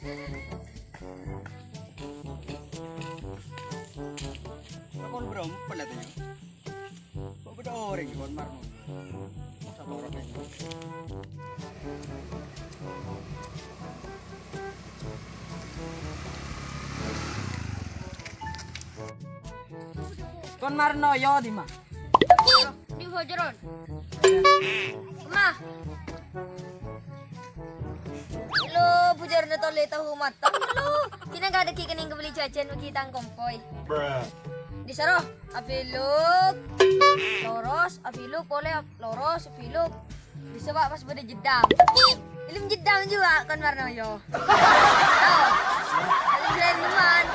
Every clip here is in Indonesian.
Kon berempat lah tanya. Kok beda orang kon marno. Satu orang ini. Kon marno yo di mah. Di Hojeron. Mah. Lu bujar na tole tahu mata. Lu kina gak ada kikening kebeli jajan kita kompoi. Di saro apiluk loros apiluk boleh loros apiluk bisa pak pas pada jedam. Ilim jedam juga kan warna yo. Ilim jalan teman.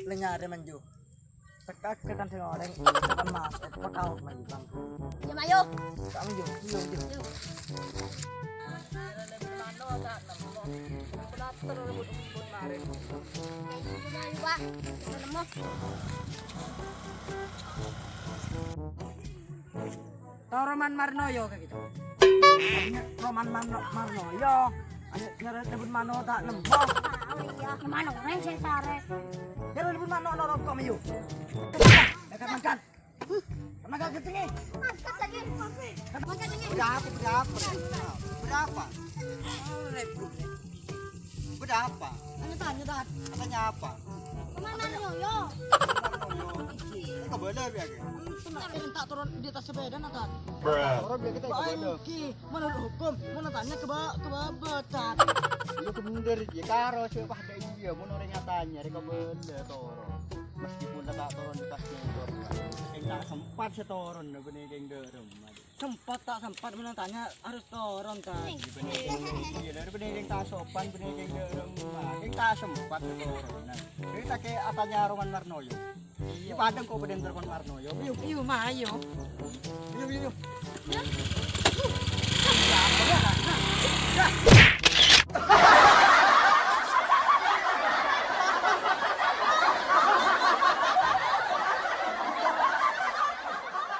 Lenyare manju. Tekak ke kan sing oreng, tekan mas, pekau manju bang. Ya mayo. Kamu jo, jo. Tau Roman Marnoyo kayak gitu. Roman Marnoyo. Ayo nyara debut mano tak nembok. Iya, kemana orang saya tarik. Nyara debut mano norok kok mayu. Dekat makan. Tenaga ketinggi. Angkat lagi. Angkat lagi. Berapa? Berapa? Tanya. Katanya apa? Kemana yo? Ini kebenar ya, Ki? Tak turun di atas sepeda natan. Orang biar kita kebenar. Ki, menurut hukum, mau tanya ke babetan. Lu kebenar ya karo siapa ada iya mun orang nyatanya rek kebenar toro. Meskipun tak turun di tas motor. Tak sempat setoron bener geng derem. Sempat tak sempat menantanya harus turun kan. Iya dari bener geng tak sopan bener geng derem. Geng tak sempat setoron. Jadi tak kayak apanya Roman Marnoyo. Di Padang kok bener Roman Marnoyo. Yuk, mah ayo. Yuk. Ya, apa ya?